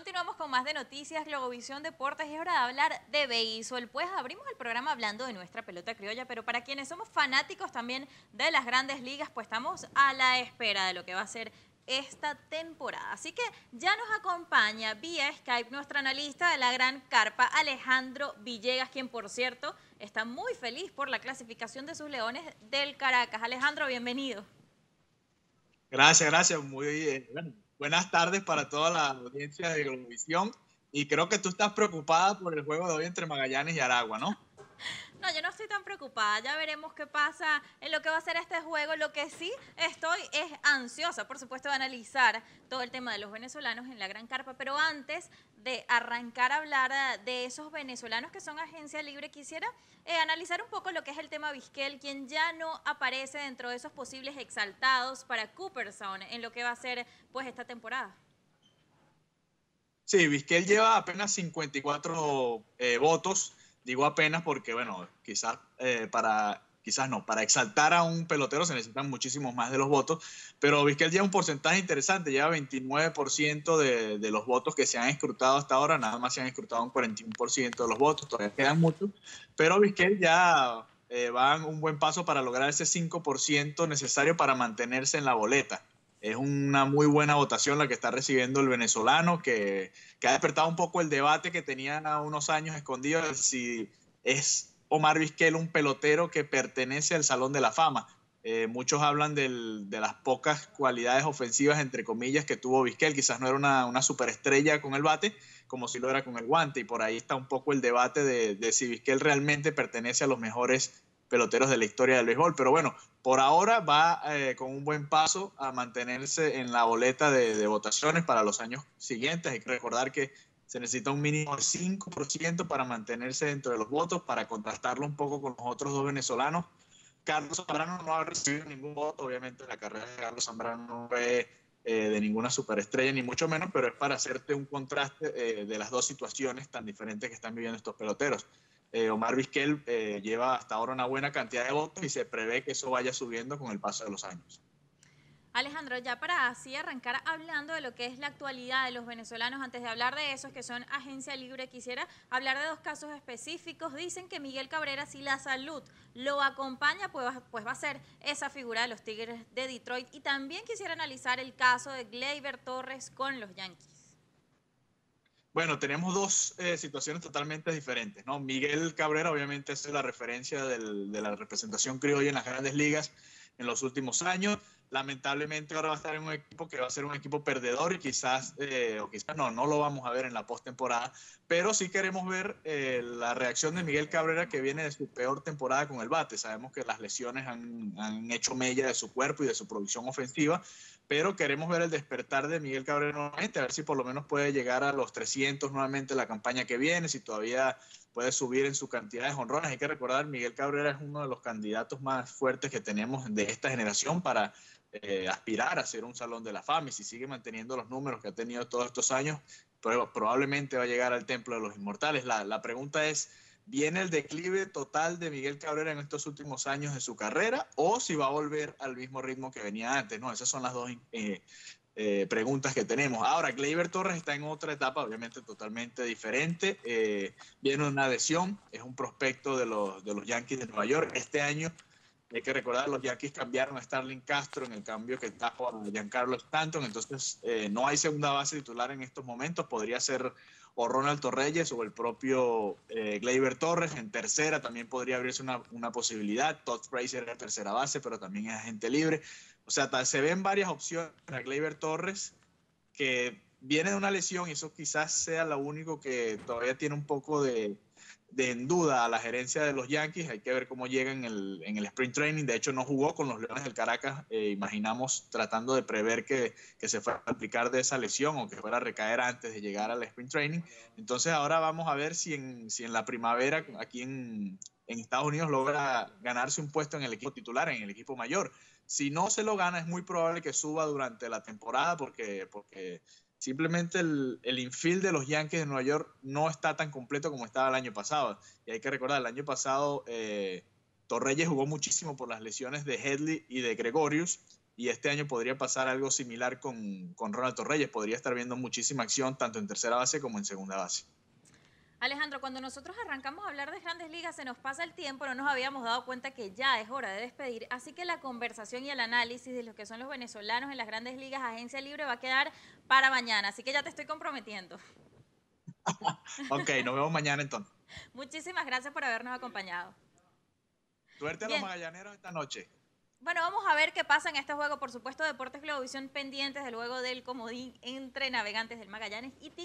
Continuamos con más de Noticias Globovisión Deportes y es hora de hablar de béisbol. Pues abrimos el programa hablando de nuestra pelota criolla, pero para quienes somos fanáticos también de las grandes ligas, pues estamos a la espera de lo que va a ser esta temporada. Así que ya nos acompaña vía Skype nuestro analista de la Gran Carpa, Alejandro Villegas, quien por cierto está muy feliz por la clasificación de sus Leones del Caracas. Alejandro, bienvenido. Gracias. Bueno, buenas tardes para toda la audiencia de Globovisión. Y creo que tú estás preocupada por el juego de hoy entre Magallanes y Aragua, ¿no? No, yo no estoy tan preocupada, ya veremos qué pasa en lo que va a ser este juego. Lo que sí estoy es ansiosa, por supuesto, de analizar todo el tema de los venezolanos en la Gran Carpa, pero antes de arrancar a hablar de esos venezolanos que son agencia libre, quisiera analizar un poco lo que es el tema Vizquel, quien ya no aparece dentro de esos posibles exaltados para Cooperstown en lo que va a ser pues esta temporada. Sí, Vizquel lleva apenas 54 votos. Digo apenas porque, bueno, para exaltar a un pelotero se necesitan muchísimos más de los votos, pero Vizquel lleva un porcentaje interesante, lleva 29% de los votos que se han escrutado hasta ahora, nada más se han escrutado un 41% de los votos, todavía quedan muchos, pero Vizquel ya va un buen paso para lograr ese 5% necesario para mantenerse en la boleta. Es una muy buena votación la que está recibiendo el venezolano, que ha despertado un poco el debate que tenían a unos años escondido de si es Omar Vizquel un pelotero que pertenece al Salón de la Fama. Muchos hablan de las pocas cualidades ofensivas, entre comillas, que tuvo Vizquel. Quizás no era una superestrella con el bate, como si lo era con el guante, y por ahí está un poco el debate de si Vizquel realmente pertenece a los mejores peloteros de la historia del béisbol. Pero bueno, por ahora va con un buen paso a mantenerse en la boleta de votaciones para los años siguientes. Hay que recordar que se necesita un mínimo de 5% para mantenerse dentro de los votos, para contrastarlo un poco con los otros dos venezolanos. Carlos Zambrano no ha recibido ningún voto, obviamente la carrera de Carlos Zambrano no fue de ninguna superestrella, ni mucho menos, pero es para hacerte un contraste de las dos situaciones tan diferentes que están viviendo estos peloteros. Omar Vizquel lleva hasta ahora una buena cantidad de votos y se prevé que eso vaya subiendo con el paso de los años. Alejandro, ya para así arrancar hablando de lo que es la actualidad de los venezolanos, antes de hablar de esos que son agencia libre, quisiera hablar de dos casos específicos. Dicen que Miguel Cabrera, si la salud lo acompaña, pues va a ser esa figura de los Tigres de Detroit. Y también quisiera analizar el caso de Gleyber Torres con los Yankees. Bueno, tenemos dos situaciones totalmente diferentes, ¿no? Miguel Cabrera obviamente es la referencia de la representación criolla en las grandes ligas en los últimos años. Lamentablemente ahora va a estar en un equipo que va a ser un equipo perdedor y quizás no lo vamos a ver en la postemporada, pero sí queremos ver la reacción de Miguel Cabrera, que viene de su peor temporada con el bate. Sabemos que las lesiones han hecho mella de su cuerpo y de su producción ofensiva, pero queremos ver el despertar de Miguel Cabrera nuevamente, a ver si por lo menos puede llegar a los 300 nuevamente la campaña que viene, si todavía puede subir en su cantidad de jonrones. Hay que recordar, Miguel Cabrera es uno de los candidatos más fuertes que tenemos de esta generación para aspirar a ser un Salón de la Fama, y si sigue manteniendo los números que ha tenido todos estos años, probablemente va a llegar al Templo de los Inmortales. La pregunta es, ¿viene el declive total de Miguel Cabrera en estos últimos años de su carrera o si va a volver al mismo ritmo que venía antes? ¿No? Esas son las dos preguntas que tenemos. Ahora, Gleyber Torres está en otra etapa, obviamente totalmente diferente. Viene una adhesión, es un prospecto de los Yankees de Nueva York. Este año, hay que recordar, los Yankees cambiaron a Starlin Castro en el cambio que trajo a Giancarlo Stanton, entonces no hay segunda base titular en estos momentos. Podría ser o Ronald Torreyes o el propio Gleyber Torres. En tercera también podría abrirse una posibilidad. Todd Frazier era tercera base, pero también es agente libre. O sea, se ven varias opciones para Gleyber Torres, que viene de una lesión y eso quizás sea lo único que todavía tiene un poco en duda a la gerencia de los Yankees. Hay que ver cómo llega en el sprint training. De hecho, no jugó con los Leones del Caracas. Imaginamos tratando de prever que se fuera a aplicar de esa lesión o que fuera a recaer antes de llegar al sprint training. Entonces ahora vamos a ver si en la primavera aquí en Estados Unidos logra ganarse un puesto en el equipo titular, en el equipo mayor. Si no se lo gana, es muy probable que suba durante la temporada porque simplemente el infield de los Yankees de Nueva York no está tan completo como estaba el año pasado. Y hay que recordar, el año pasado Torreyes jugó muchísimo por las lesiones de Headley y de Gregorius, y este año podría pasar algo similar con Ronald Torreyes. Podría estar viendo muchísima acción tanto en tercera base como en segunda base. Alejandro, cuando nosotros arrancamos a hablar de grandes ligas se nos pasa el tiempo, no nos habíamos dado cuenta que ya es hora de despedir, así que la conversación y el análisis de lo que son los venezolanos en las grandes ligas, agencia libre, va a quedar para mañana, así que ya te estoy comprometiendo. Ok, nos vemos mañana entonces. Muchísimas gracias por habernos acompañado. Suerte a los Bien, magallaneros esta noche. bueno, vamos a ver qué pasa en este juego. Por supuesto, Deportes Globovisión pendientes del juego del comodín entre Navegantes del Magallanes y Tigres.